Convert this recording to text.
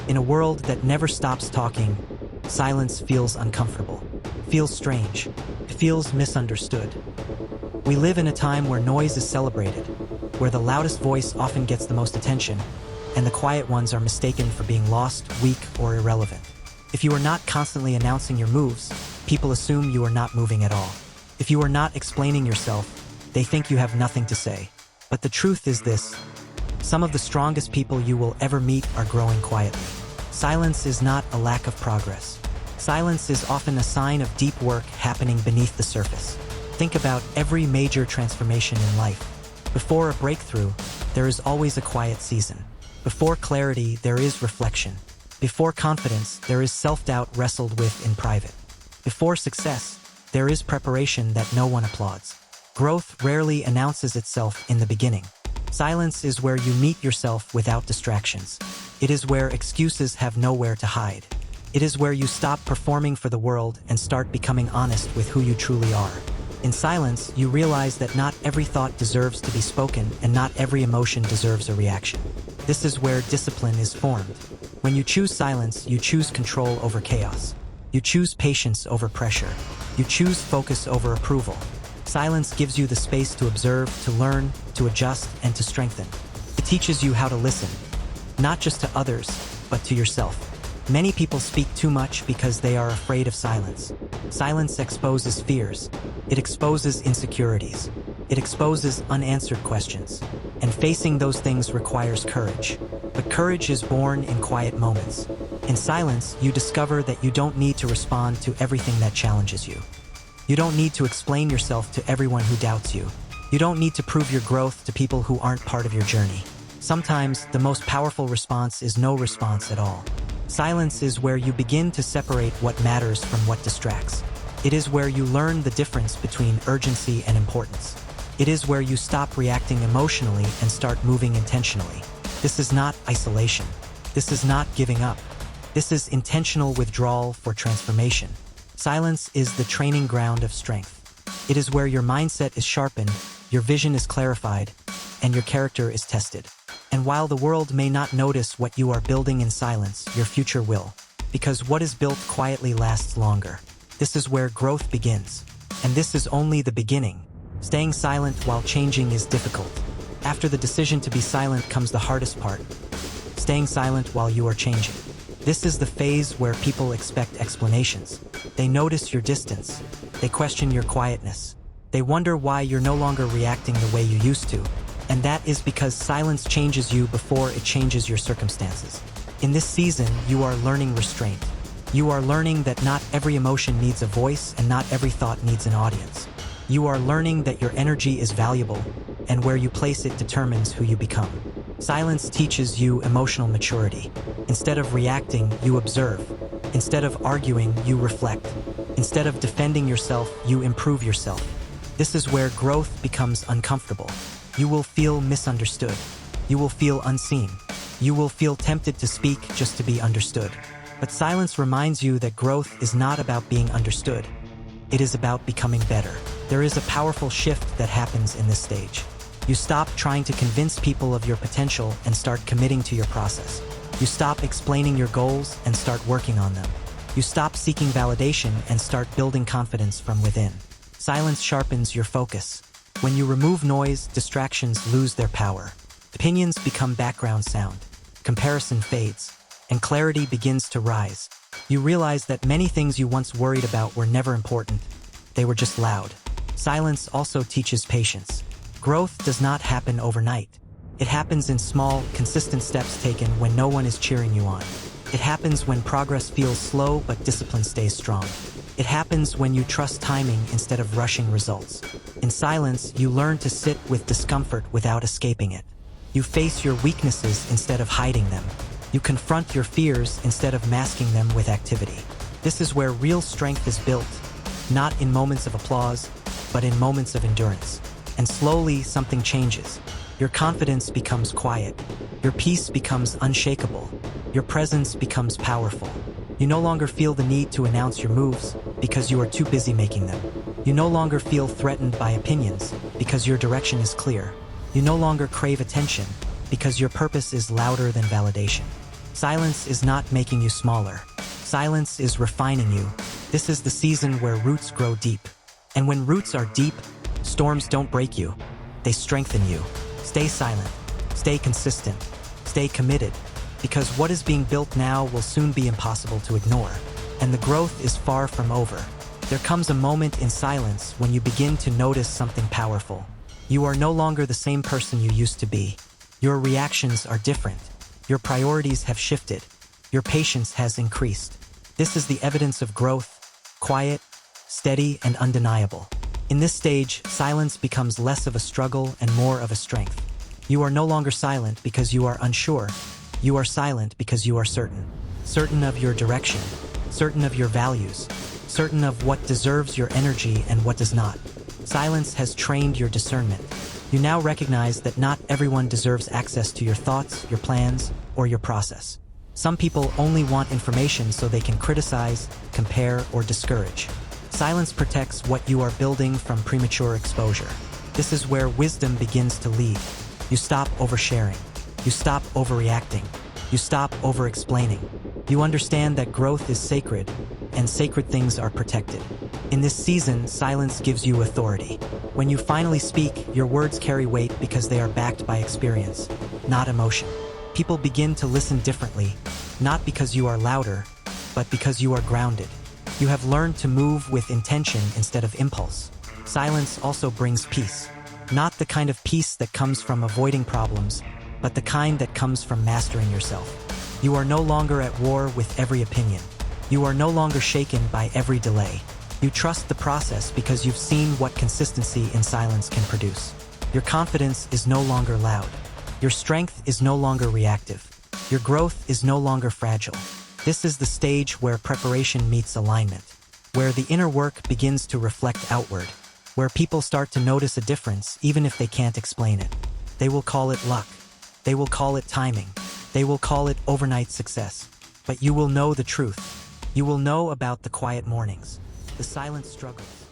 In a world that never stops talking, silence feels uncomfortable, feels strange, feels misunderstood. We live in a time where noise is celebrated, where the loudest voice often gets the most attention, and the quiet ones are mistaken for being lost, weak, or irrelevant. If you are not constantly announcing your moves, people assume you are not moving at all. If you are not explaining yourself, they think you have nothing to say. But the truth is this: some of the strongest people you will ever meet are growing quietly. Silence is not a lack of progress. Silence is often a sign of deep work happening beneath the surface. Think about every major transformation in life. Before a breakthrough, there is always a quiet season. Before clarity, there is reflection. Before confidence, there is self-doubt wrestled with in private. Before success, there is preparation that no one applauds. Growth rarely announces itself in the beginning. Silence is where you meet yourself without distractions. It is where excuses have nowhere to hide. It is where you stop performing for the world and start becoming honest with who you truly are. In silence, you realize that not every thought deserves to be spoken, and not every emotion deserves a reaction. This is where discipline is formed. When you choose silence, you choose control over chaos. You choose patience over pressure. You choose focus over approval. Silence gives you the space to observe, to learn, to adjust, and to strengthen. It teaches you how to listen, not just to others, but to yourself. Many people speak too much because they are afraid of silence. Silence exposes fears. It exposes insecurities. It exposes unanswered questions. And facing those things requires courage. But courage is born in quiet moments. In silence, you discover that you don't need to respond to everything that challenges you. You don't need to explain yourself to everyone who doubts you. You don't need to prove your growth to people who aren't part of your journey. Sometimes, the most powerful response is no response at all. Silence is where you begin to separate what matters from what distracts. It is where you learn the difference between urgency and importance. It is where you stop reacting emotionally and start moving intentionally. This is not isolation. This is not giving up. This is intentional withdrawal for transformation. Silence is the training ground of strength. It is where your mindset is sharpened, your vision is clarified, and your character is tested. And while the world may not notice what you are building in silence, your future will. Because what is built quietly lasts longer. This is where growth begins. And this is only the beginning. Staying silent while changing is difficult. After the decision to be silent comes the hardest part: staying silent while you are changing. This is the phase where people expect explanations. They notice your distance. They question your quietness. They wonder why you're no longer reacting the way you used to. And that is because silence changes you before it changes your circumstances. In this season, you are learning restraint. You are learning that not every emotion needs a voice and not every thought needs an audience. You are learning that your energy is valuable, and where you place it determines who you become. Silence teaches you emotional maturity. Instead of reacting, you observe. Instead of arguing, you reflect. Instead of defending yourself, you improve yourself. This is where growth becomes uncomfortable. You will feel misunderstood. You will feel unseen. You will feel tempted to speak just to be understood. But silence reminds you that growth is not about being understood. It is about becoming better. There is a powerful shift that happens in this stage. You stop trying to convince people of your potential and start committing to your process. You stop explaining your goals and start working on them. You stop seeking validation and start building confidence from within. Silence sharpens your focus. When you remove noise, distractions lose their power. Opinions become background sound. Comparison fades, and clarity begins to rise. You realize that many things you once worried about were never important. They were just loud. Silence also teaches patience. Growth does not happen overnight. It happens in small, consistent steps taken when no one is cheering you on. It happens when progress feels slow but discipline stays strong. It happens when you trust timing instead of rushing results. In silence, you learn to sit with discomfort without escaping it. You face your weaknesses instead of hiding them. You confront your fears instead of masking them with activity. This is where real strength is built, not in moments of applause, but in moments of endurance. And slowly, something changes. Your confidence becomes quiet. Your peace becomes unshakable. Your presence becomes powerful. You no longer feel the need to announce your moves because you are too busy making them. You no longer feel threatened by opinions because your direction is clear. You no longer crave attention because your purpose is louder than validation. Silence is not making you smaller. Silence is refining you. This is the season where roots grow deep. And when roots are deep, storms don't break you. They strengthen you. Stay silent. Stay consistent. Stay committed. Because what is being built now will soon be impossible to ignore. And the growth is far from over. There comes a moment in silence when you begin to notice something powerful. You are no longer the same person you used to be. Your reactions are different. Your priorities have shifted. Your patience has increased. This is the evidence of growth, quiet, steady, and undeniable. In this stage, silence becomes less of a struggle and more of a strength. You are no longer silent because you are unsure. You are silent because you are certain. Certain of your direction, certain of your values, certain of what deserves your energy and what does not. Silence has trained your discernment. You now recognize that not everyone deserves access to your thoughts, your plans, or your process. Some people only want information so they can criticize, compare, or discourage. Silence protects what you are building from premature exposure. This is where wisdom begins to lead. You stop oversharing. You stop overreacting. You stop over-explaining. You understand that growth is sacred, and sacred things are protected. In this season, silence gives you authority. When you finally speak, your words carry weight because they are backed by experience, not emotion. People begin to listen differently, not because you are louder, but because you are grounded. You have learned to move with intention instead of impulse. Silence also brings peace. Not the kind of peace that comes from avoiding problems, but the kind that comes from mastering yourself. You are no longer at war with every opinion. You are no longer shaken by every delay. You trust the process because you've seen what consistency in silence can produce. Your confidence is no longer loud. Your strength is no longer reactive. Your growth is no longer fragile. This is the stage where preparation meets alignment, where the inner work begins to reflect outward, where people start to notice a difference even if they can't explain it. They will call it luck. They will call it timing. They will call it overnight success. But you will know the truth. You will know about the quiet mornings, the silent struggles.